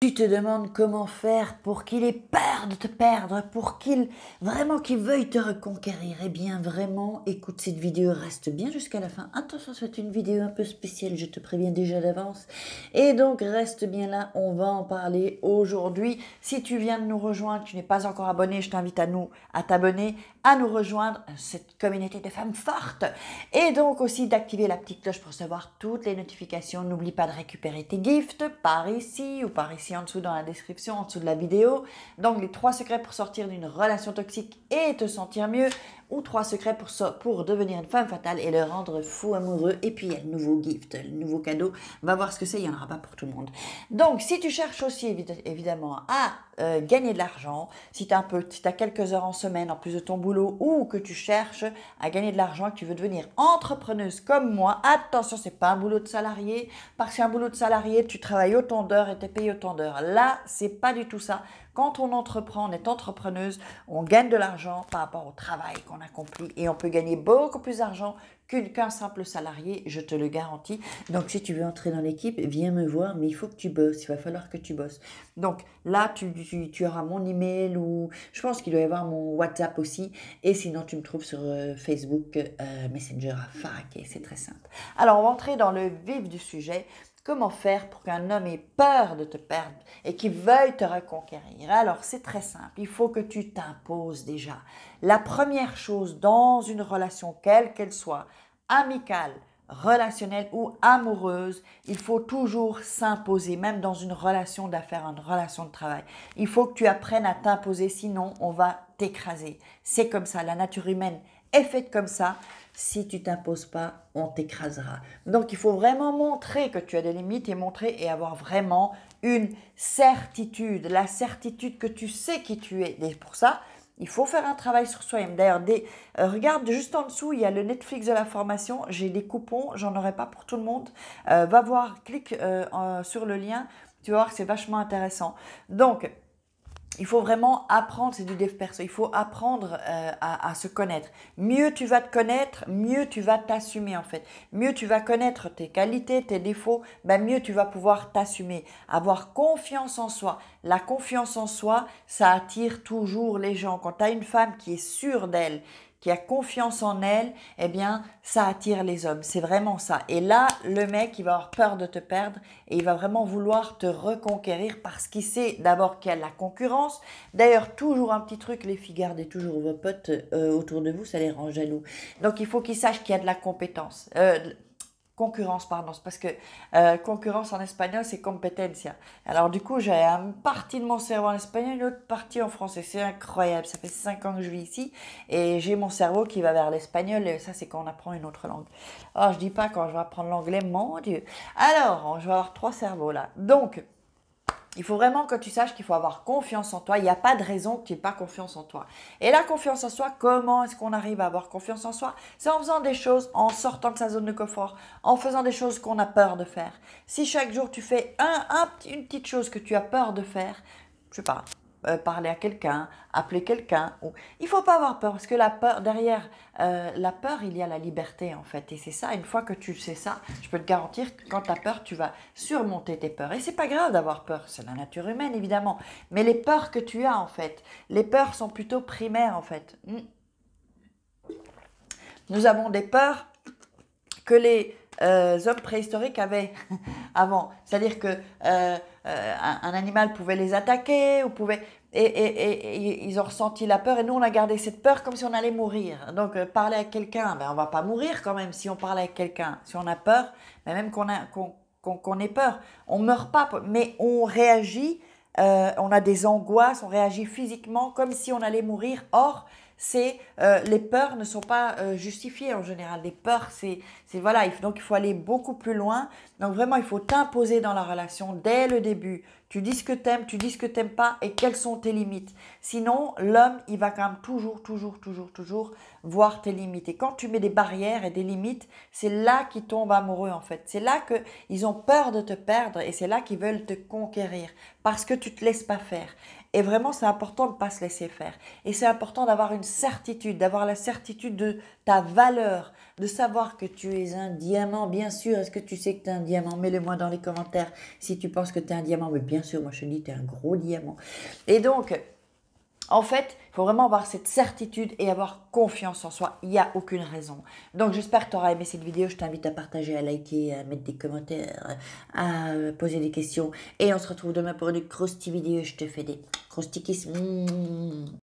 Tu te demandes comment faire pour qu'il ait peur de te perdre, pour qu'il veuille te reconquérir. Eh bien, vraiment, écoute cette vidéo, reste bien jusqu'à la fin. Attention, c'est une vidéo un peu spéciale, je te préviens déjà d'avance. Et donc, reste bien là, on va en parler aujourd'hui. Si tu viens de nous rejoindre, tu n'es pas encore abonné, je t'invite à t'abonner, à nous rejoindre, cette communauté de femmes fortes. Et donc aussi d'activer la petite cloche pour recevoir toutes les notifications. N'oublie pas de récupérer tes gifts par ici ou par ici en dessous dans la description, en dessous de la vidéo. Donc les 3 secrets pour sortir d'une relation toxique et te sentir mieux, ou 3 secrets pour devenir une femme fatale et le rendre fou amoureux. Et puis il y a le nouveau gift, le nouveau cadeau. On va voir ce que c'est, il n'y en aura pas pour tout le monde. Donc si tu cherches aussi évidemment à gagner de l'argent, si tu as quelques heures en semaine en plus de ton boulot, ou que tu cherches à gagner de l'argent, que tu veux devenir entrepreneuse comme moi, attention, c'est pas un boulot de salarié, parce qu'un boulot de salarié, tu travailles autant d'heures et tu es payé autant d'heures. Là, c'est pas du tout ça. Quand on entreprend, on est entrepreneuse, on gagne de l'argent par rapport au travail qu'on accomplit et on peut gagner beaucoup plus d'argent qu'un simple salarié, je te le garantis. Donc, si tu veux entrer dans l'équipe, viens me voir, mais il faut que tu bosses, il va falloir que tu bosses. Donc, là, tu auras mon email ou je pense qu'il doit y avoir mon WhatsApp aussi. Et sinon, tu me trouves sur Facebook, Messenger à Fac et c'est très simple. Alors, on va entrer dans le vif du sujet. Comment faire pour qu'un homme ait peur de te perdre et qu'il veuille te reconquérir? Alors, c'est très simple. Il faut que tu t'imposes déjà. La première chose dans une relation, quelle qu'elle soit, amicale, relationnelle ou amoureuse, il faut toujours s'imposer, même dans une relation d'affaires, une relation de travail. Il faut que tu apprennes à t'imposer, sinon on va t'écraser. C'est comme ça, la nature humaine est faite comme ça. Si tu t'imposes pas, on t'écrasera. Donc, il faut vraiment montrer que tu as des limites et avoir vraiment une certitude. La certitude que tu sais qui tu es. Et pour ça, il faut faire un travail sur soi-même. D'ailleurs, regarde juste en dessous, il y a le Netflix de la formation. J'ai des coupons, j'en aurai pas pour tout le monde. Va voir, clique sur le lien. Tu vas voir que c'est vachement intéressant. Donc, il faut vraiment apprendre, c'est du dev perso, il faut apprendre à se connaître. Mieux tu vas te connaître, mieux tu vas t'assumer en fait. Mieux tu vas connaître tes qualités, tes défauts, mieux tu vas pouvoir t'assumer. Avoir confiance en soi. La confiance en soi, ça attire toujours les gens. Quand tu as une femme qui est sûre d'elle, qui a confiance en elle, eh bien, ça attire les hommes. C'est vraiment ça. Et là, le mec, il va avoir peur de te perdre et il va vraiment vouloir te reconquérir parce qu'il sait d'abord qu'il y a la concurrence. D'ailleurs, toujours un petit truc, les filles, gardez toujours vos potes autour de vous, ça les rend jaloux. Donc, il faut qu'ils sachent qu'il y a de la compétence. Concurrence, pardon, c'est parce que concurrence en espagnol, c'est competencia. Alors du coup, j'ai une partie de mon cerveau en espagnol, une autre partie en français. C'est incroyable, ça fait 5 ans que je vis ici et j'ai mon cerveau qui va vers l'espagnol et ça, c'est quand on apprend une autre langue. Alors, je dis pas quand je vais apprendre l'anglais, mon Dieu. Alors, je vais avoir 3 cerveaux là. Donc, il faut vraiment que tu saches qu'il faut avoir confiance en toi. Il n'y a pas de raison que tu n'aies pas confiance en toi. Et la confiance en soi, comment est-ce qu'on arrive à avoir confiance en soi? C'est en faisant des choses, en sortant de sa zone de confort, en faisant des choses qu'on a peur de faire. Si chaque jour tu fais une petite chose que tu as peur de faire, je sais pas, parler à quelqu'un, appeler quelqu'un. Il ne faut pas avoir peur parce que la peur, derrière la peur, il y a la liberté en fait. Et c'est ça, une fois que tu sais ça, je peux te garantir que quand tu as peur, tu vas surmonter tes peurs. Et c'est pas grave d'avoir peur, c'est la nature humaine évidemment. Mais les peurs que tu as en fait, les peurs sont plutôt primaires en fait. Nous avons des peurs que les hommes préhistoriques avaient avant. C'est-à-dire que un animal pouvait les attaquer ou et ils ont ressenti la peur et nous on a gardé cette peur comme si on allait mourir. Donc parler à quelqu'un, on va pas mourir quand même si on parle avec quelqu'un. Si on a peur, même qu'on ait peur, on meurt pas, mais on réagit, on a des angoisses, on réagit physiquement comme si on allait mourir. Or, les peurs ne sont pas justifiées en général. Les peurs, voilà. Donc il faut aller beaucoup plus loin. Donc vraiment, il faut t'imposer dans la relation dès le début. Tu dis ce que t'aimes, tu dis ce que t'aimes pas et quelles sont tes limites. Sinon, l'homme, il va quand même toujours voir tes limites. Et quand tu mets des barrières et des limites, c'est là qu'ils tombent amoureux en fait. C'est là qu'ils ont peur de te perdre et c'est là qu'ils veulent te conquérir parce que tu te laisses pas faire. Et vraiment, c'est important de ne pas se laisser faire. Et c'est important d'avoir une certitude, d'avoir la certitude de ta valeur, de savoir que tu es un diamant. Bien sûr, est-ce que tu sais que tu es un diamant? Mets-le moi dans les commentaires si tu penses que tu es un diamant. Mais bien bien sûr, moi je te dis, tu es un gros diamant. Et donc, en fait, il faut vraiment avoir cette certitude et avoir confiance en soi. Il n'y a aucune raison. Donc, j'espère que tu auras aimé cette vidéo. Je t'invite à partager, à liker, à mettre des commentaires, à poser des questions. Et on se retrouve demain pour une croustille vidéo. Je te fais des croustilles kiss.